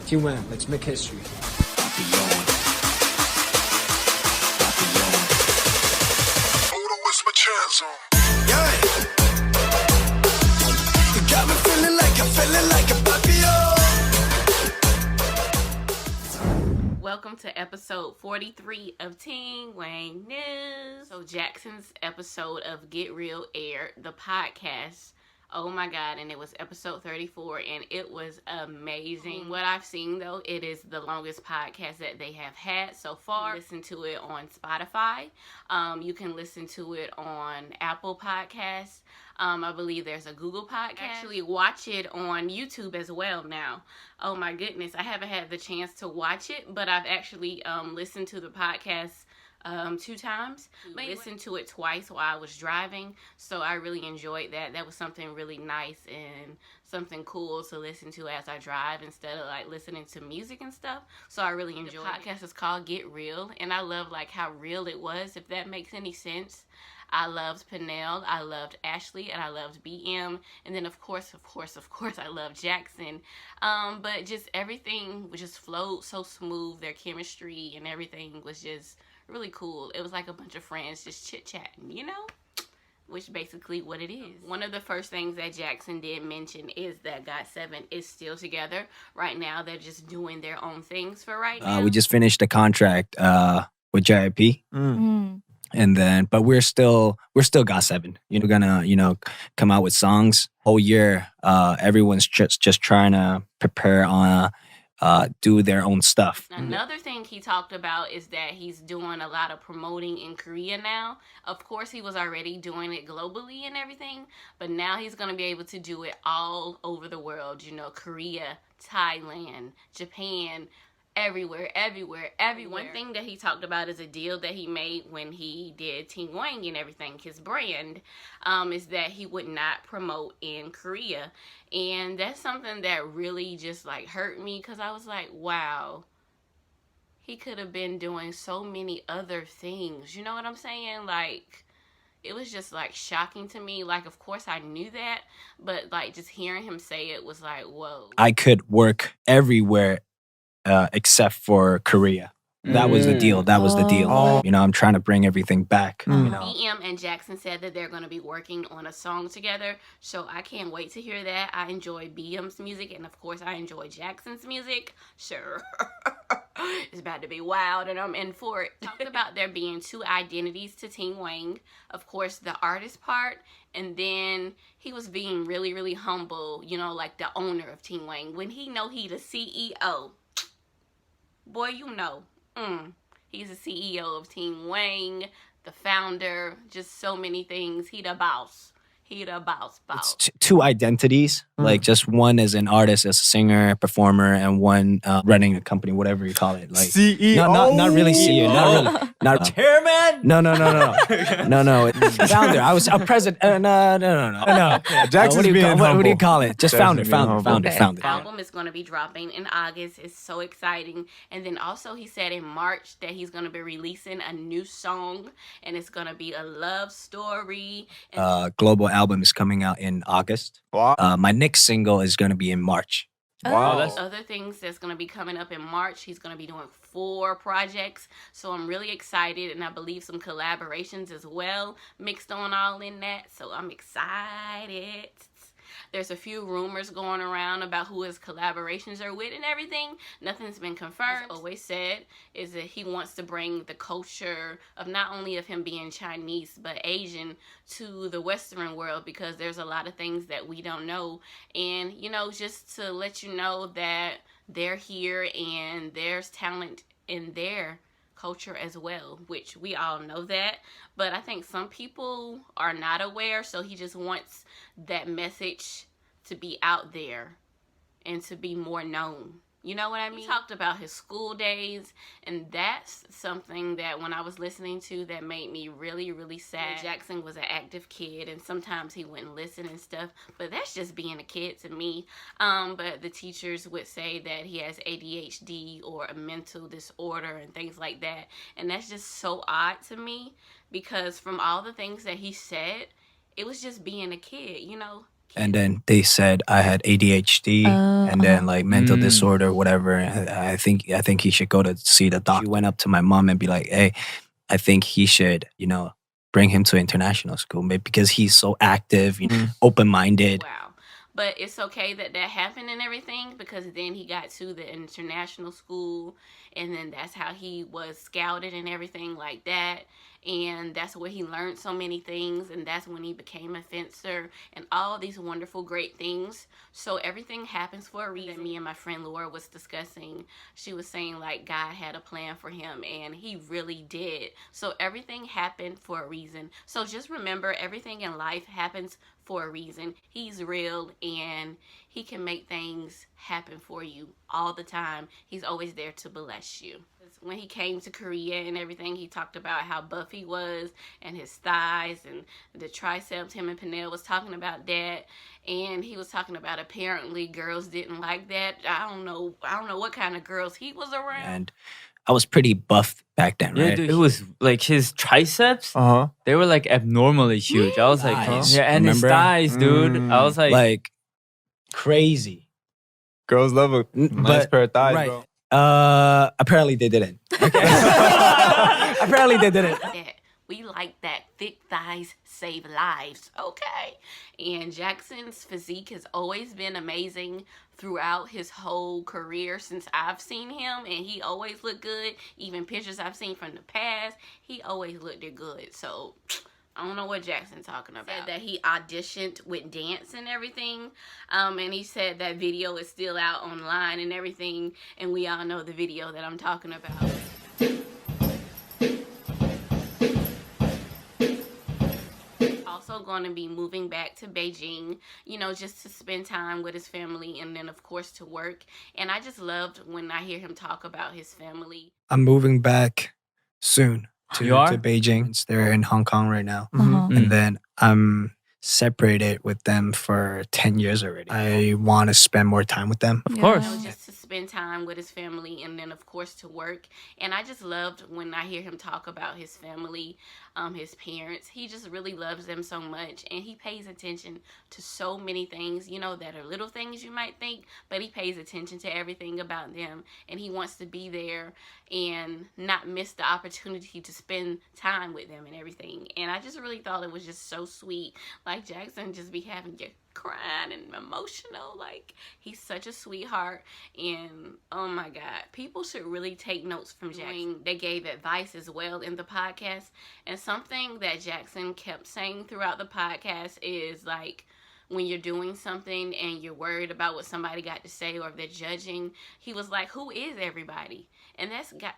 Team Wang, let's make history. Papillon. Yeah. You got me feeling like a papillon. Welcome to episode 43 of Team Wang News. So Jackson's episode of Get Real aired, the podcast. Oh my God, and it was episode 34, and it was amazing. What I've seen, though, it is the longest podcast that they have had so far. Listen to it on Spotify. You can listen to it on Apple Podcasts. I believe there's a Google Podcast. Actually, watch it on YouTube as well now. Oh my goodness, I haven't had the chance to watch it, but I've actually listened to the podcast 2 times. I listened to it twice while I was driving, so I really enjoyed that. That was something really nice and something cool to listen to as I drive instead of like listening to music and stuff. So I really enjoyed it. The podcast is called Get Real, and I love like how real it was, if that makes any sense. I loved Pernell, I loved Ashley, and I loved BM, and then of course, I loved Jackson. But just everything was just flowed so smooth. Their chemistry and everything was just really cool. It was like a bunch of friends just chit-chatting, you know? Which basically what it is. One of the first things that Jackson did mention is that GOT7 is still together. Right now, they're just doing their own things for right now. We just finished the contract with JIP. And then, but we're still GOT7. We're gonna, come out with songs whole year. Everyone's just trying to prepare on do their own stuff. Another thing he talked about is that he's doing a lot of promoting in Korea now. Of course, he was already doing it globally and everything, but now he's going to be able to do it all over the world. Korea, Thailand, Japan, everywhere. One thing that he talked about is a deal that he made when he did Team Wang and everything, his brand, is that he would not promote in Korea. And that's something that really just like hurt me, because I was like, wow, he could have been doing so many other things. You know what I'm saying? Like, it was just like shocking to me. Like, of course I knew that, but like just hearing him say it was like, whoa. I could work everywhere except for Korea. That was the deal. I'm trying to bring everything back. BM and Jackson said that they're going to be working on a song together, so I can't wait to hear that. I enjoy BM's music, and of course I enjoy Jackson's music. Sure. It's about to be wild, and I'm in for it. Talked about there being 2 identities to Team Wang. Of course, the artist part, and then he was being really, really humble, like the owner of Team Wang. When he know he the CEO, boy, he's the CEO of Team Wang, the founder, just so many things. He the boss. It's 2 identities. Like just one as an artist, as a singer, performer, and one running a company, whatever you call it. Like CEO? Not really CEO. Not Chairman? No. Founder. I was a president. No. Jackson's being humble. What do you call it? Just founder. The album is going to be dropping in August. It's so exciting. And then also he said in March that he's going to be releasing a new song, and it's going to be a love story. Global album is coming out in August. Wow. My next single is going to be in March. Wow. Other things that's going to be coming up in March, he's going to be doing 4 projects. So I'm really excited, and I believe some collaborations as well mixed on all in that. So I'm excited. There's a few rumors going around about who his collaborations are with and everything. Nothing's been confirmed. As always said is that he wants to bring the culture of not only of him being Chinese but Asian to the Western world, because there's a lot of things that we don't know. And, just to let you know that they're here and there's talent in their culture as well, which we all know that, but I think some people are not aware, so he just wants that message to be out there and to be more known. You know what I mean? He talked about his school days, and that's something that when I was listening to that made me really, really sad. Jackson was an active kid, and sometimes he wouldn't listen and stuff, but that's just being a kid to me. But the teachers would say that he has ADHD or a mental disorder and things like that, and that's just so odd to me, because from all the things that he said, it was just being a kid, And then they said I had ADHD and then like mental disorder, whatever. I think he should go to see the doctor. She went up to my mom and be like, "Hey, I think he should, bring him to international school, maybe because he's so active, open-minded." Wow. But it's okay that happened and everything, because then he got to the international school, and then that's how he was scouted and everything like that. And that's where he learned so many things, and that's when he became a fencer and all these wonderful, great things. So everything happens for a reason. Me and my friend Laura was discussing, she was saying like God had a plan for him, and he really did. So everything happened for a reason. So just remember, everything in life happens for a reason. He's real, and he can make things happen for you all the time. He's always there to bless you. When he came to Korea and everything, he talked about how buff he was and his thighs and the triceps. Him and Peniel was talking about that, and he was talking about apparently girls didn't like that. I don't know what kind of girls he was around. And I was pretty buff back then, right? Yeah, dude, it was like his triceps. They were like abnormally huge. I was like, yeah, and remember? his thighs, dude. I was like crazy. Girls love a nice pair of thighs, right. bro. Apparently they didn't. Okay. Apparently they didn't. We like that. Thick thighs save lives, okay? And Jackson's physique has always been amazing throughout his whole career since I've seen him, and he always looked good. Even pictures I've seen from the past, he always looked good. So I don't know what Jackson's talking about. Said that he auditioned with dance and everything, and he said that video is still out online and everything, and we all know the video that I'm talking about. Also going to be moving back to Beijing, just to spend time with his family, and then of course to work. And I just loved when I hear him talk about his family. I'm moving back soon to Beijing. They're in Hong Kong right now. And then I'm separated with them for 10 years already. I want to spend more time with them. Of course. Just to spend time with his family, and then of course to work. And I just loved when I hear him talk about his family, his parents. He just really loves them so much, and he pays attention to so many things, that are little things you might think, but he pays attention to everything about them, and he wants to be there and not miss the opportunity to spend time with them and everything. And I just really thought it was just so sweet. Like, Jackson just be having you crying and emotional. Like, he's such a sweetheart, and oh my God, people should really take notes from Jackson. They gave advice as well in the podcast, and something that Jackson kept saying throughout the podcast is like, when you're doing something and you're worried about what somebody got to say or if they're judging, he was like, who is everybody? And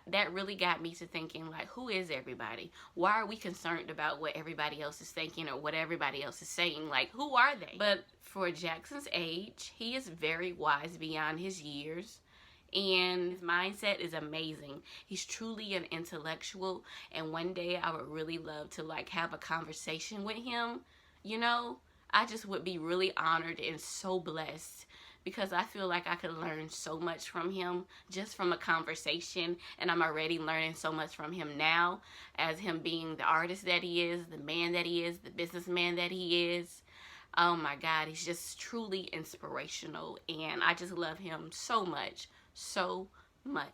that really got me to thinking, like, who is everybody? Why are we concerned about what everybody else is thinking or what everybody else is saying? Like, who are they? But for Jackson's age, he is very wise beyond his years, and his mindset is amazing. He's truly an intellectual, and one day I would really love to like have a conversation with him. I just would be really honored and so blessed, because I feel like I could learn so much from him just from a conversation, and I'm already learning so much from him now, as him being the artist that he is, the man that he is, the businessman that he is. Oh my God, he's just truly inspirational, and I just love him so much, so much.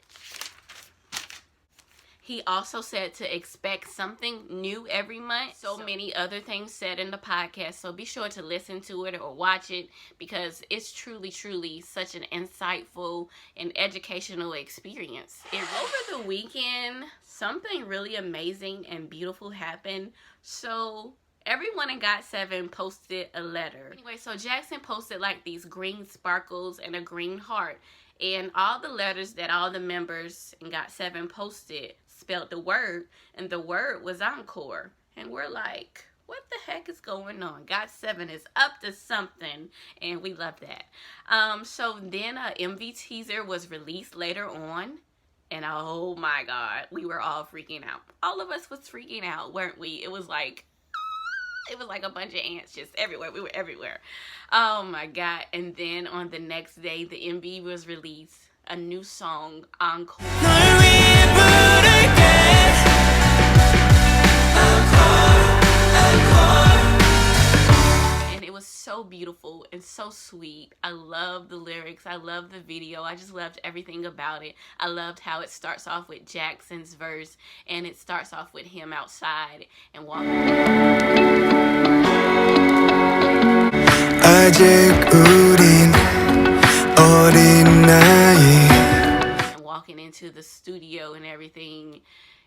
He also said to expect something new every month. So many other things said in the podcast. So be sure to listen to it or watch it, because it's truly, truly such an insightful and educational experience. Over the weekend, something really amazing and beautiful happened. So everyone in GOT7 posted a letter. Anyway, so Jackson posted like these green sparkles and a green heart. And all the letters that all the members in GOT7 posted spelled the word, and the word was Encore. And we're like, what the heck is going on? GOT7 is up to something, and we love that. So then a MV teaser was released later on, and oh my God, we were all freaking out. All of us was freaking out, weren't we? It was like a bunch of ants just everywhere. We were everywhere. Oh my God. And then on the next day, the MV was released, a new song, Encore. And it was so beautiful and so sweet. I love the lyrics. I love the video. I just loved everything about it. I loved how it starts off with Jackson's verse, and it starts off with him outside and walking. And walking into the studio and everything.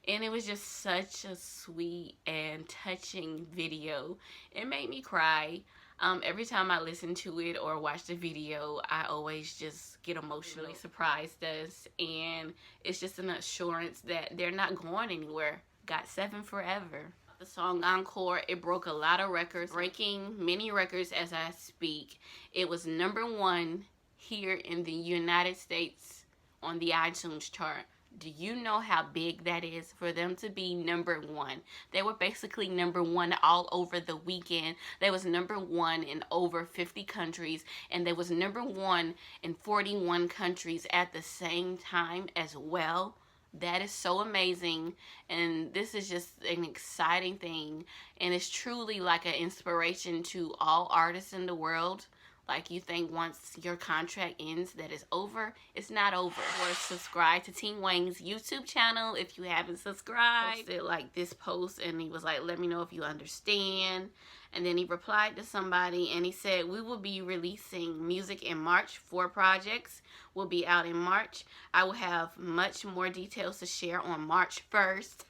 And it was just such a sweet and touching video. It made me cry. Every time I listen to it or watch the video, I always just get emotionally surprised us. And it's just an assurance that they're not going anywhere. Got 7 forever. The song Encore, it broke a lot of records, breaking many records as I speak. It was #1 here in the United States on the iTunes chart. Do you know how big that is for them to be #1? They were basically #1 all over the weekend. They was #1 in over 50 countries, and they was #1 in 41 countries at the same time as well. That is so amazing, and this is just an exciting thing, and it's truly like an inspiration to all artists in the world. Like, you think once your contract ends that it's over. It's not over. Or subscribe to Team Wang's YouTube channel if you haven't subscribed. Posted like this post, and he was like, let me know if you understand. And then he replied to somebody, and he said, we will be releasing music in March. 4 projects will be out in March. I will have much more details to share on March 1st.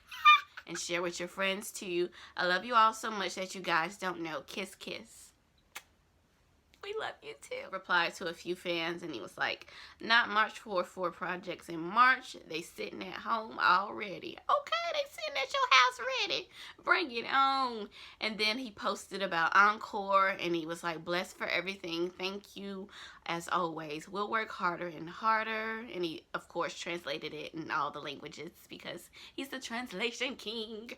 And share with your friends too. I love you all so much that you guys don't know. Kiss, kiss. We love you too. Replied to a few fans, and he was like, not March 4 projects in March. They sitting at home already. Okay, they sitting at your house ready. Bring it on. And then he posted about Encore, and he was like, blessed for everything. Thank you as always. We'll work harder and harder. And he, of course, translated it in all the languages because he's the translation king.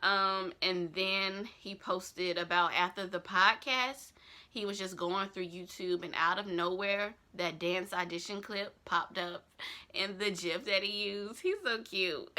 And then he posted about after the podcast, he was just going through YouTube, and out of nowhere, that dance audition clip popped up and the gif that he used. He's so cute.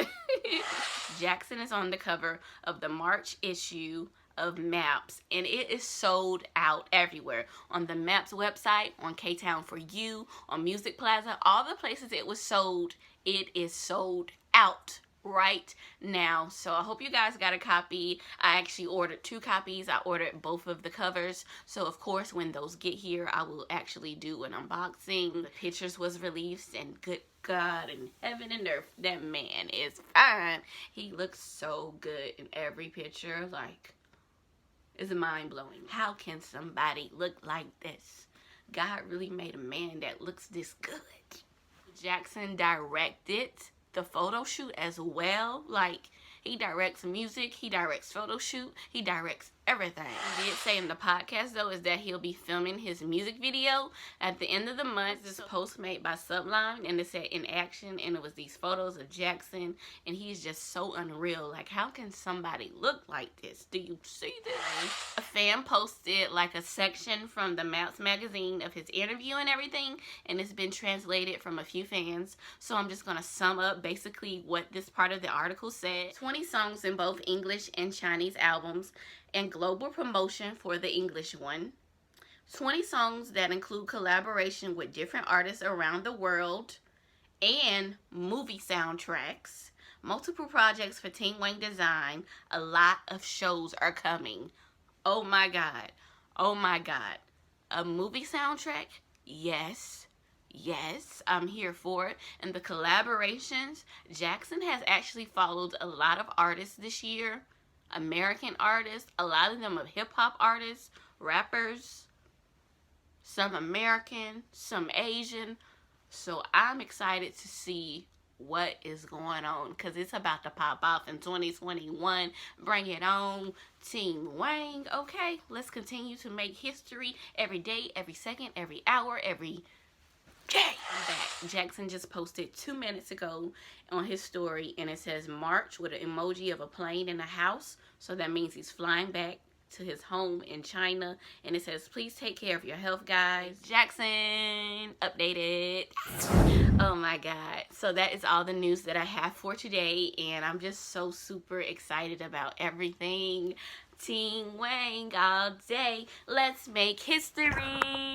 Jackson is on the cover of the March issue of Maps, and it is sold out everywhere. On the Maps website, on K-Town For You, on Music Plaza, all the places it was sold, it is sold out right now. So I hope you guys got a copy. I actually ordered 2 copies. I ordered both of the covers, so of course when those get here I will actually do an unboxing. The pictures was released, and good God in heaven and earth, that man is fine. He looks so good in every picture. Like, it's mind-blowing. How can somebody look like this? God really made a man that looks this good. Jackson directed the photo shoot as well. Like, he directs music, he directs photo shoot, he directs everything. He did say in the podcast though is that he'll be filming his music video at the end of the month. This post made by Sublime, and it said in action, and it was these photos of Jackson, and he's just so unreal. Like, how can somebody look like this? Do you see this? A fan posted like a section from the Maps magazine of his interview and everything, and it's been translated from a few fans, so I'm just gonna sum up basically what this part of the article said. 20 songs in both English and Chinese albums, and global promotion for the English one. 20 songs that include collaboration with different artists around the world, and movie soundtracks. Multiple projects for Team Wang Design. A lot of shows are coming. Oh my God. Oh my God. A movie soundtrack? Yes. Yes, I'm here for it. And the collaborations, Jackson has actually followed a lot of artists this year. American artists, a lot of them are hip-hop artists, rappers, some American, some Asian. So I'm excited to see what is going on, because it's about to pop off in 2021. Bring it on, Team Wang. Okay, let's continue to make history every day, every second, every hour, every day. I'm back. Jackson just posted 2 minutes ago on his story, and it says March with an emoji of a plane and a house. So that means he's flying back to his home in China, and it says, please take care of your health, guys. Jackson updated. Oh my God. So that is all the news that I have for today, and I'm just so super excited about everything. Team Wang all day. Let's make history.